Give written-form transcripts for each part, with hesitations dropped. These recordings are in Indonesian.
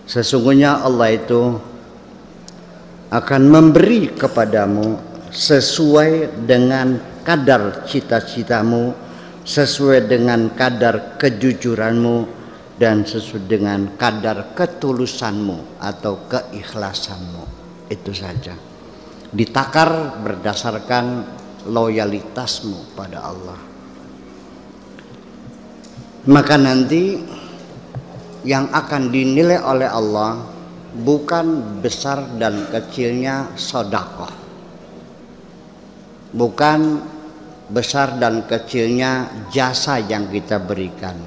Sesungguhnya Allah itu akan memberi kepadamu sesuai dengan kadar cita-citamu, sesuai dengan kadar kejujuranmu, dan sesuai dengan kadar ketulusanmu atau keikhlasanmu. Itu saja. Ditakar berdasarkan loyalitasmu pada Allah. Maka nanti yang akan dinilai oleh Allah bukan besar dan kecilnya sedekah, bukan besar dan kecilnya jasa yang kita berikan,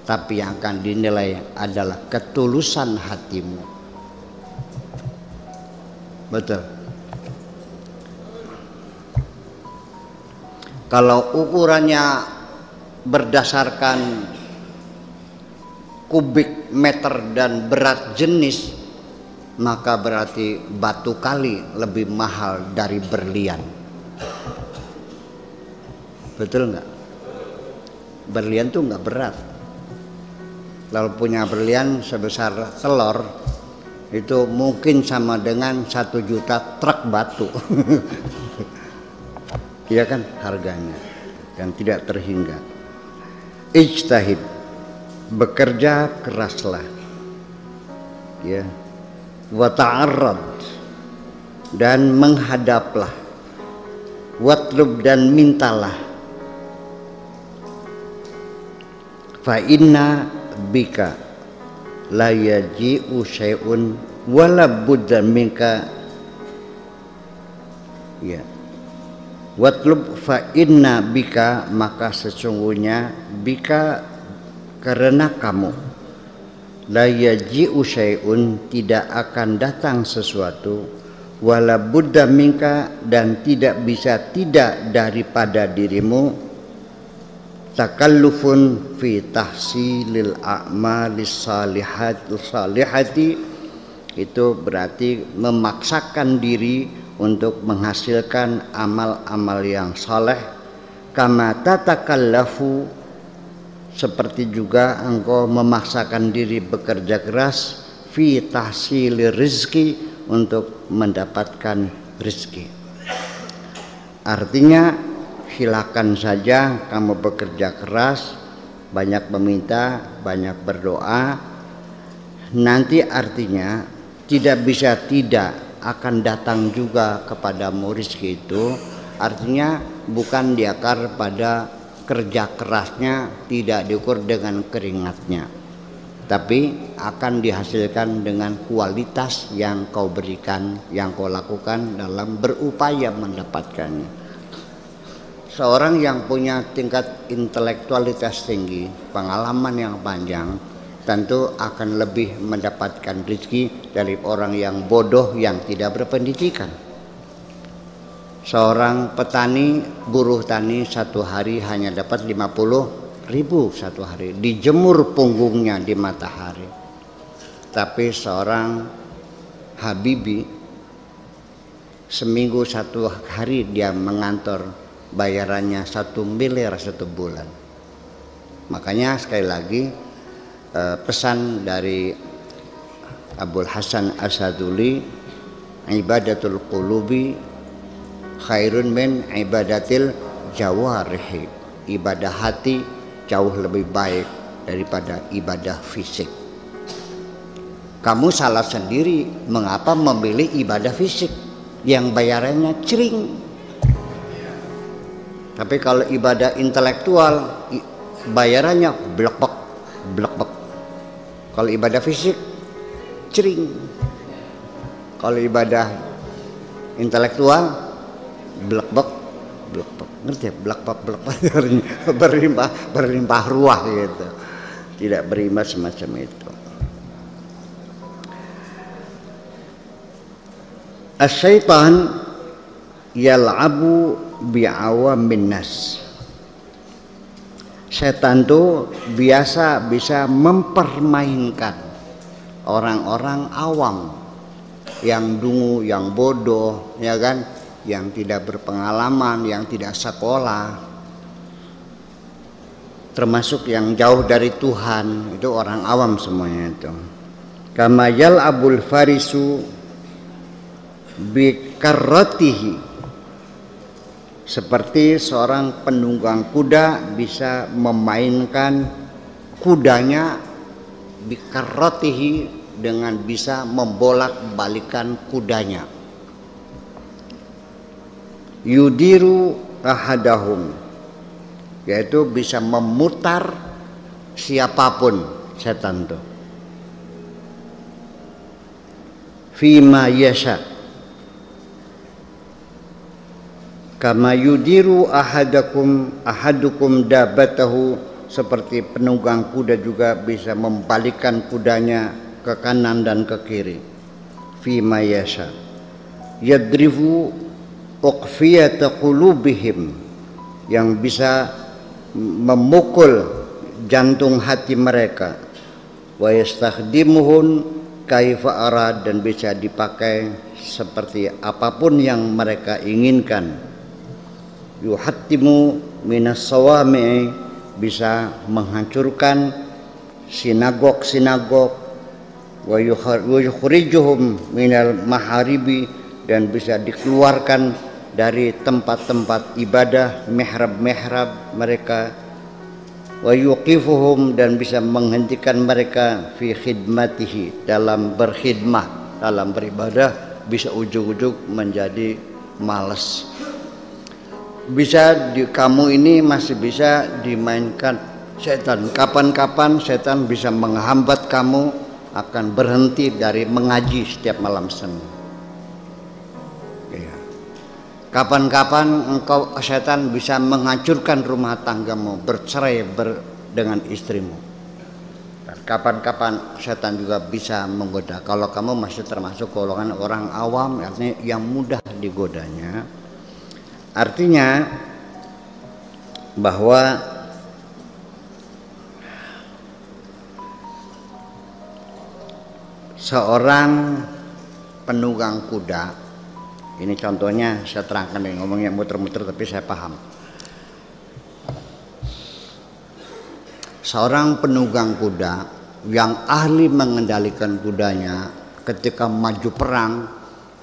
tapi yang akan dinilai adalah ketulusan hatimu. Betul. Kalau ukurannya berdasarkan kubik meter dan berat jenis, maka berarti batu kali lebih mahal dari berlian. Betul nggak? Berlian tuh nggak berat. Lalu punya berlian sebesar telur itu mungkin sama dengan 1 juta truk batu. Iya kan harganya, dan tidak terhingga. Ijtahid, bekerja keraslah, ya. Wa ta'arrad, dan menghadaplah. Watlub, dan mintalah. Fa inna bika la yaji'u syai'un wala budda minka, ya. Watlub fa inna bika, maka sesungguhnya bika karena kamu, la yaji'u syai'un, tidak akan datang sesuatu, wala budda minka, dan tidak bisa tidak daripada dirimu, takallufun fi tahsilil a'malis salihati, itu berarti memaksakan diri untuk menghasilkan amal-amal yang saleh. Kama tatakallafu, seperti juga engkau memaksakan diri bekerja keras, fi tahsilir rizki, untuk mendapatkan rezeki. Artinya silakan saja kamu bekerja keras, banyak meminta, banyak berdoa. Nanti artinya tidak bisa tidak akan datang juga kepadamu rezeki itu. Artinya bukan diakar pada kerja kerasnya, tidak diukur dengan keringatnya, tapi akan dihasilkan dengan kualitas yang kau berikan, yang kau lakukan dalam berupaya mendapatkannya. Seorang yang punya tingkat intelektualitas tinggi, pengalaman yang panjang, tentu akan lebih mendapatkan rezeki dari orang yang bodoh yang tidak berpendidikan. Seorang petani, buruh tani, satu hari hanya dapat 50.000 satu hari, dijemur punggungnya di matahari. Tapi seorang Habibi, seminggu satu hari dia mengantor, bayarannya 1 miliar satu bulan. Makanya sekali lagi pesan dari Abul Hasan Asaduli, ibadatul qulubi khairun min ibadatil jawarihi, ibadah hati jauh lebih baik daripada ibadah fisik. Kamu salah sendiri mengapa memilih ibadah fisik yang bayarannya cering. Tapi kalau ibadah intelektual bayarannya blek-blek, blek-blek. Kalau ibadah fisik cering. Kalau ibadah intelektual blek-blek, blek-blek. Ngerti ya? Blek-blek, blek-blek. berlimpah ruah gitu. Tidak berimbas semacam itu. Asyaitan yal'abu bi'awamin nas. Setan itu biasa bisa mempermainkan orang-orang awam, yang dungu, yang bodoh, ya kan, yang tidak berpengalaman, yang tidak sekolah, termasuk yang jauh dari Tuhan. Itu orang awam semuanya itu. Kama yal'abul farisu bikarratihi, seperti seorang penunggang kuda bisa memainkan kudanya bikarratihi, dengan bisa membolak-balikan kudanya. Yudiru ahadahum, yaitu bisa memutar siapapun setan itu. Fima yasha, kama yudiru ahadukum dabatahu, seperti penunggang kuda juga bisa membalikkan kudanya ke kanan dan ke kiri. Fima yasha yadrifu uqfiyata qulubihim, yang bisa memukul jantung hati mereka. Wa yastakhdimuhun kaifa arad, dan bisa dipakai seperti apapun yang mereka inginkan. Yuhattimu minas sawami, bisa menghancurkan sinagog-sinagog. Wa yukhrijuhum minal maharibi, dan bisa dikeluarkan dari tempat-tempat ibadah, mihrab-mihrab mereka. Wa yuqifuhum, dan bisa menghentikan mereka fi khidmatihi, dalam berkhidmah, dalam beribadah bisa ujug-ujug menjadi malas. Bisa kamu ini masih bisa dimainkan setan. Kapan-kapan setan bisa menghambat kamu akan berhenti dari mengaji setiap malam Senin. Ya. Kapan-kapan engkau setan bisa menghancurkan rumah tanggamu, bercerai dengan istrimu. Dan kapan-kapan setan juga bisa menggoda. Kalau kamu masih termasuk golongan orang awam, artinya yang mudah digodanya. Artinya bahwa seorang penunggang kuda, ini contohnya saya terangkan, ngomongnya muter-muter tapi saya paham. Seorang penunggang kuda yang ahli mengendalikan kudanya ketika maju perang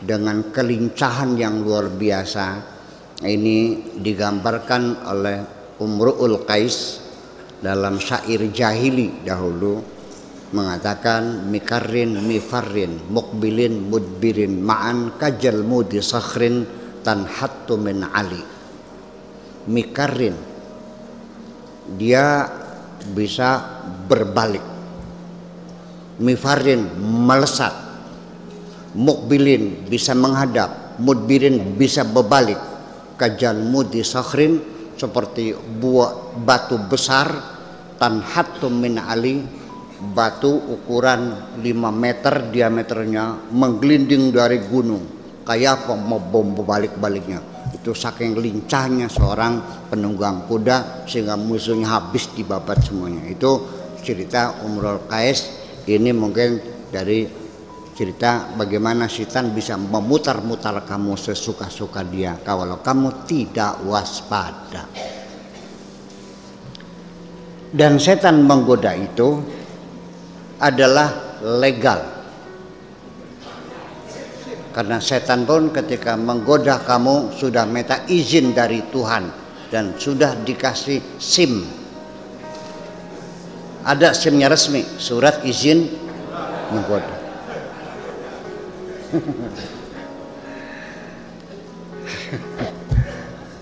dengan kelincahan yang luar biasa, ini digambarkan oleh Umru'ul Qais dalam syair jahili dahulu, mengatakan mikarrin mifarrin mukbilin mudbirin ma'an kajal mudi sakhrin tanhattu min ali. Mikarrin, dia bisa berbalik, mifarrin melesat, mukbilin bisa menghadap, mudbirin bisa berbalik, kajal mudi sakhrin seperti buah batu besar, tanhattu min ali, batu ukuran 5 meter diameternya menggelinding dari gunung, kayak apa mau bom balik-baliknya. Itu saking lincahnya seorang penunggang kuda sehingga musuhnya habis dibabat semuanya. Itu cerita Umrul Qais. Ini mungkin dari cerita bagaimana setan bisa memutar-mutar kamu sesuka-suka dia kalau kamu tidak waspada. Dan setan menggoda itu adalah legal, karena setan pun ketika menggoda kamu sudah minta izin dari Tuhan dan sudah dikasih SIM, ada SIM-nya resmi, surat izin menggoda.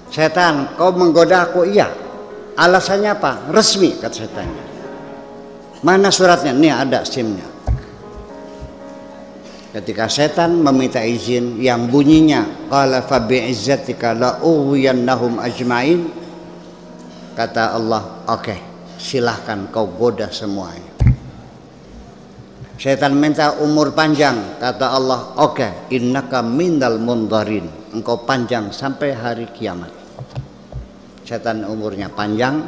Setan, kau menggoda aku? Iya. Alasannya apa? Resmi, kata setannya. Mana suratnya? Nih ada SIM-nya. Ketika setan meminta izin yang bunyinya qala fa bi'izzatika la ughwiyannahum ajmain, kata Allah, oke, silahkan kau goda semuanya. Setan minta umur panjang, kata Allah, oke, innaka minal mundharin, engkau panjang sampai hari kiamat. Setan umurnya panjang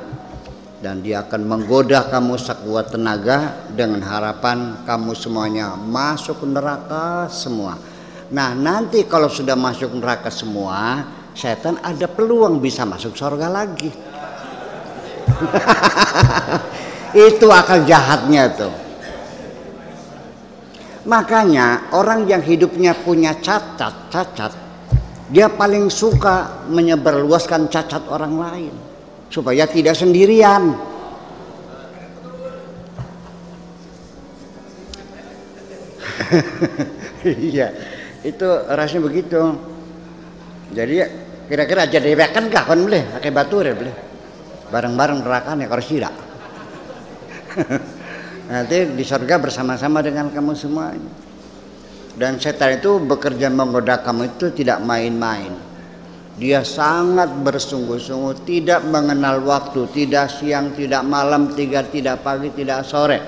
dan dia akan menggoda kamu sekuat tenaga dengan harapan kamu semuanya masuk neraka semua. Nah, nanti kalau sudah masuk neraka semua, setan ada peluang bisa masuk surga lagi. Itu akal jahatnya tuh. Makanya orang yang hidupnya punya cacat, dia paling suka menyebarluaskan cacat orang lain supaya tidak sendirian. Iya, itu rasanya begitu. Jadi kira-kira aja dewekan kah kan boleh, pakai batu ya boleh. Bareng-bareng neraka ya kalau tidak. Nanti di surga bersama-sama dengan kamu semuanya. Dan setan itu bekerja menggoda kamu itu tidak main-main. Dia sangat bersungguh-sungguh, tidak mengenal waktu, tidak siang, tidak malam, tidak pagi, tidak sore.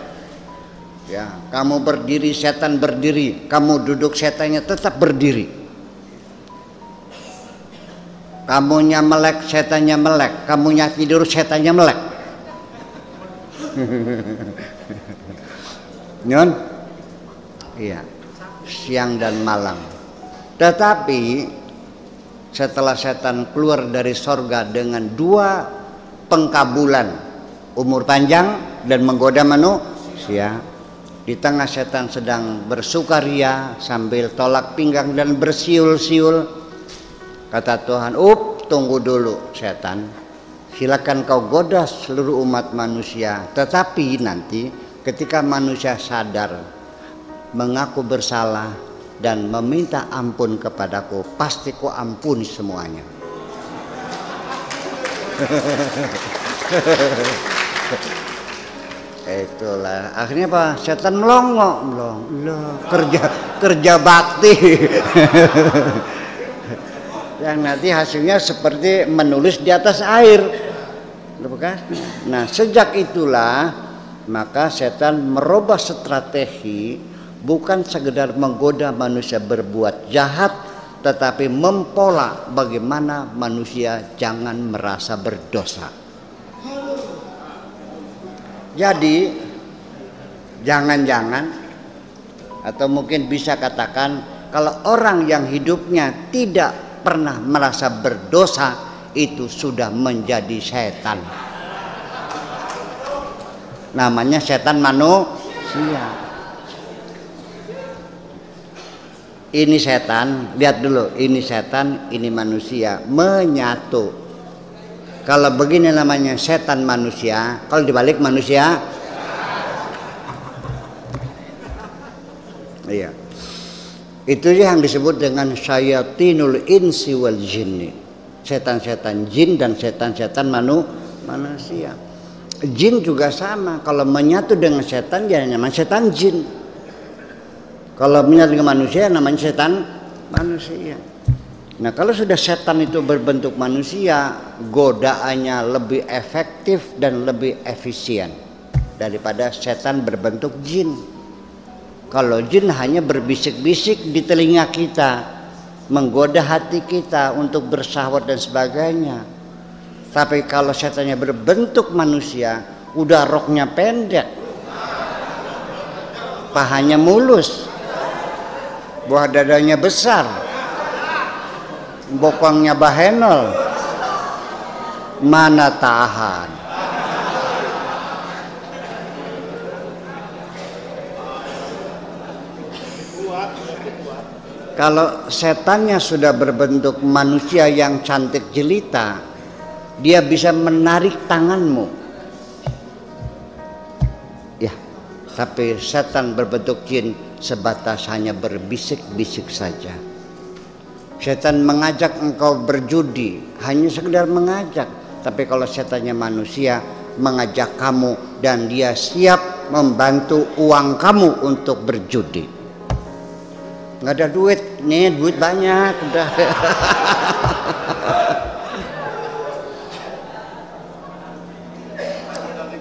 Ya, kamu berdiri, setan berdiri. Kamu duduk, setannya tetap berdiri. Kamunya melek, setannya melek. Kamunya tidur, setannya melek. Nyon? Iya, siang dan malam. Tetapi setelah setan keluar dari sorga dengan 2 pengkabulan, umur panjang dan menggoda manusia, di tengah setan sedang bersukaria sambil tolak pinggang dan bersiul-siul, kata Tuhan, tunggu dulu setan, silakan kau goda seluruh umat manusia, tetapi nanti ketika manusia sadar, mengaku bersalah dan meminta ampun kepadaku, pasti ku ampuni semuanya. Itulah akhirnya apa? Setan melongo, kerja bakti. Yang nanti hasilnya seperti menulis di atas air. Nah, sejak itulah maka setan merubah strategi, bukan sekedar menggoda manusia berbuat jahat, tetapi mempola bagaimana manusia jangan merasa berdosa. Jadi jangan-jangan, atau mungkin bisa katakan, kalau orang yang hidupnya tidak pernah merasa berdosa, itu sudah menjadi setan. Namanya setan manusia. Ini setan, lihat dulu, ini setan, ini manusia menyatu. Kalau begini namanya setan manusia, kalau dibalik manusia, iya. Itu yang disebut dengan syayatinul insi wal jinni. Setan-setan jin dan setan-setan manusia. Jin juga sama, kalau menyatu dengan setan ya namanya setan jin. Kalau menyatu dengan manusia namanya setan manusia. Nah, kalau sudah setan itu berbentuk manusia, godaannya lebih efektif dan lebih efisien daripada setan berbentuk jin. Kalau jin hanya berbisik-bisik di telinga kita, menggoda hati kita untuk bersahwat dan sebagainya. Tapi kalau setannya berbentuk manusia, udah roknya pendek, pahanya mulus, buah dadanya besar, bokongnya bahenol, mana tahan. Kalau setannya sudah berbentuk manusia yang cantik jelita, dia bisa menarik tanganmu. Ya, tapi setan berbentuk jin sebatas hanya berbisik-bisik saja. Setan mengajak engkau berjudi, hanya sekedar mengajak. Tapi kalau setannya manusia, mengajak kamu dan dia siap membantu uang kamu untuk berjudi. Nggak ada duit, nih duit banyak udah.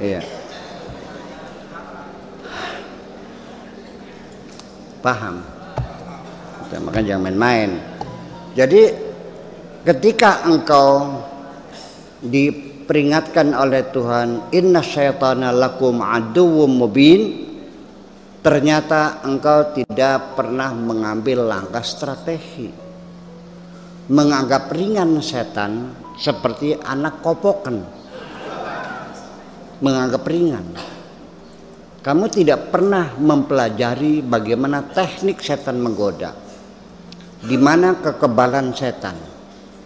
Iya. Paham? Makanya jangan main-main. Jadi ketika engkau diperingatkan oleh Tuhan, inna syaitana lakum aduwwum mubin, ternyata engkau tidak pernah mengambil langkah strategi, menganggap ringan setan seperti anak kopokan, menganggap ringan. Kamu tidak pernah mempelajari bagaimana teknik setan menggoda, di mana kekebalan setan,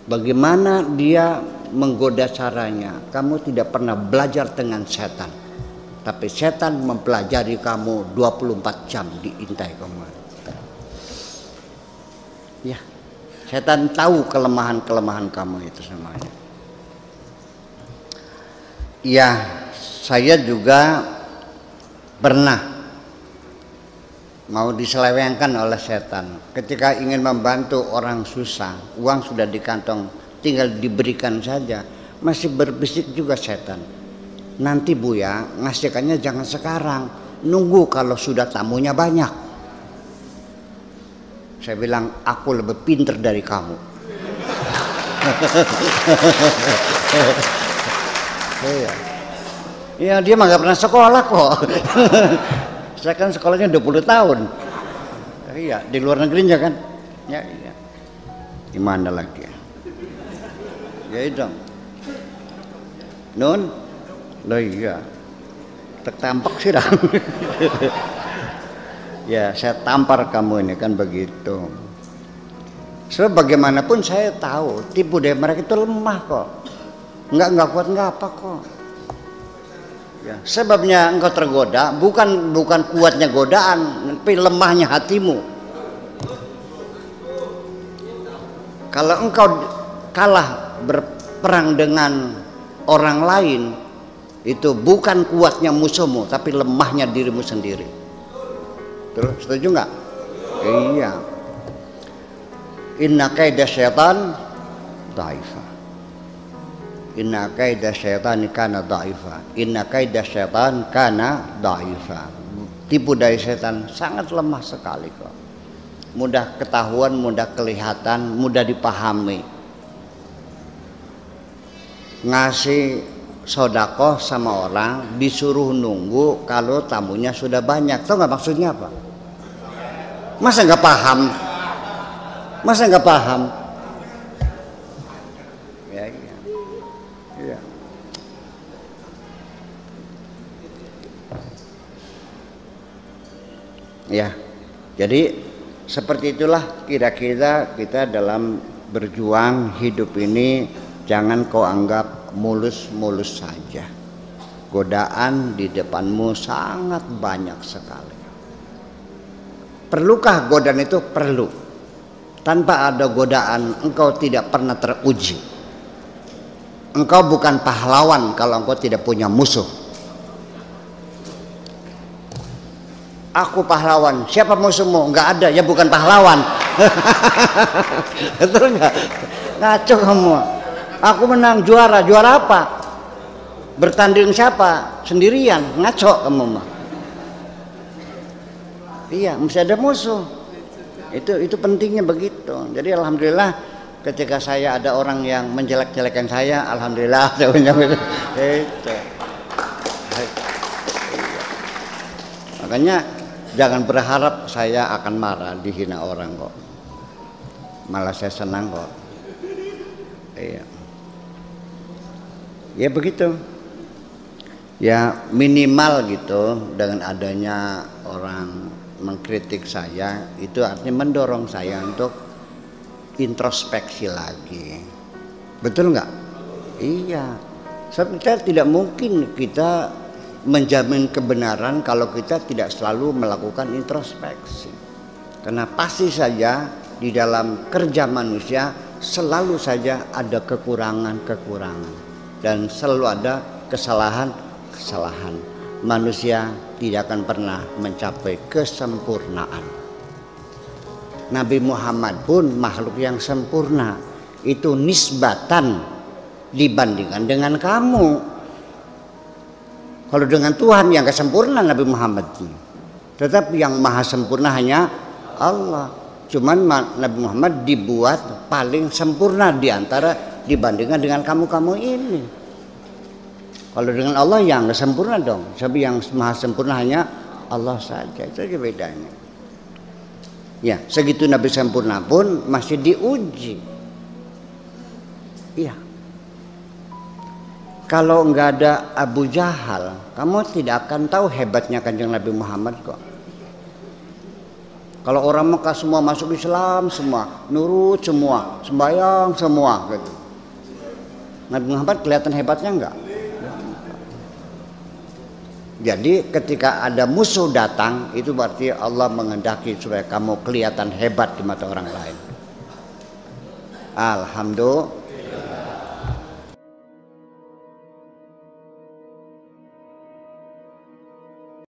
bagaimana dia menggoda caranya. Kamu tidak pernah belajar dengan setan, tapi setan mempelajari kamu 24 jam diintai kamu. Ya, setan tahu kelemahan-kelemahan kamu itu semuanya. Ya, saya juga pernah mau diselewengkan oleh setan. Ketika ingin membantu orang susah, uang sudah di kantong, tinggal diberikan saja, masih berbisik juga setan. Nanti Buya, ngasihkannya jangan sekarang, nunggu kalau sudah tamunya banyak. Saya bilang, aku lebih pinter dari kamu. Ya, dia mah gak pernah sekolah kok. Saya kan sekolahnya 20 tahun. Iya, di luar negerinya kan. Ya, iya. Gimana lagi? Ya itu. Nun, loh iya. Tertampak sih dah. Ya, saya tampar kamu ini kan begitu. Sebab bagaimanapun saya tahu tipu daya mereka itu lemah kok. Enggak kuat enggak apa kok. Ya, sebabnya engkau tergoda bukan kuatnya godaan, tapi lemahnya hatimu. Kalau engkau kalah berperang dengan orang lain, itu bukan kuatnya musuhmu, tapi lemahnya dirimu sendiri. Terus setuju nggak? Iya. Inna kaida syaitan dhaifa. Inna kaida syaitan kana dhaifa. Inna kaida syaitan kana dhaifa. Tipu daya setan sangat lemah sekali kok. Mudah ketahuan, mudah kelihatan, mudah dipahami. Ngasih sodakoh sama orang disuruh nunggu kalau tamunya sudah banyak. Tahu nggak maksudnya apa? Masa nggak paham? Masa nggak paham? Ya, iya. Iya. Ya, jadi seperti itulah kira-kira kita dalam berjuang hidup ini. Jangan kau anggap mulus-mulus saja. Godaan di depanmu sangat banyak sekali. Perlukah godaan itu? Perlu. Tanpa ada godaan engkau tidak pernah teruji. Engkau bukan pahlawan kalau engkau tidak punya musuh. Aku pahlawan. Siapa musuhmu? Enggak ada. Ya bukan pahlawan. Betul enggak? Ngaco kamu. Aku menang juara apa? Bertanding siapa? Sendirian, ngaco kamu mah. Iya, mesti ada musuh. Itu pentingnya begitu. Jadi alhamdulillah ketika saya ada orang yang menjelek-jelekan saya, alhamdulillah saya punya itu. Makanya jangan berharap saya akan marah dihina orang kok. Malah saya senang kok. Iya. Ya begitu. Ya minimal gitu dengan adanya orang mengkritik saya itu artinya mendorong saya untuk introspeksi lagi. Betul nggak? Iya. Sebab tidak mungkin kita menjamin kebenaran kalau kita tidak selalu melakukan introspeksi. Karena pasti saja di dalam kerja manusia selalu saja ada kekurangan-kekurangan. Dan selalu ada kesalahan-kesalahan. Manusia tidak akan pernah mencapai kesempurnaan. Nabi Muhammad pun makhluk yang sempurna. Itu nisbatan dibandingkan dengan kamu. Kalau dengan Tuhan yang kesempurnaan Nabi Muhammad. Tetapi yang maha sempurna hanya Allah. Cuman Nabi Muhammad dibuat paling sempurna diantara dibandingkan dengan kamu-kamu ini. Kalau dengan Allah yang nggak sempurna dong. Sebab yang maha sempurna hanya Allah saja. Itu aja bedanya. Ya, segitu Nabi sempurna pun masih diuji. Iya. Kalau nggak ada Abu Jahal, kamu tidak akan tahu hebatnya Kanjeng Nabi Muhammad kok. Kalau orang Mekah semua masuk Islam, semua nurut, semua sembahyang, semua gitu. Nabi Muhammad kelihatan hebatnya enggak? Jadi ketika ada musuh datang, itu berarti Allah menghendaki supaya kamu kelihatan hebat di mata orang lain. Alhamdulillah.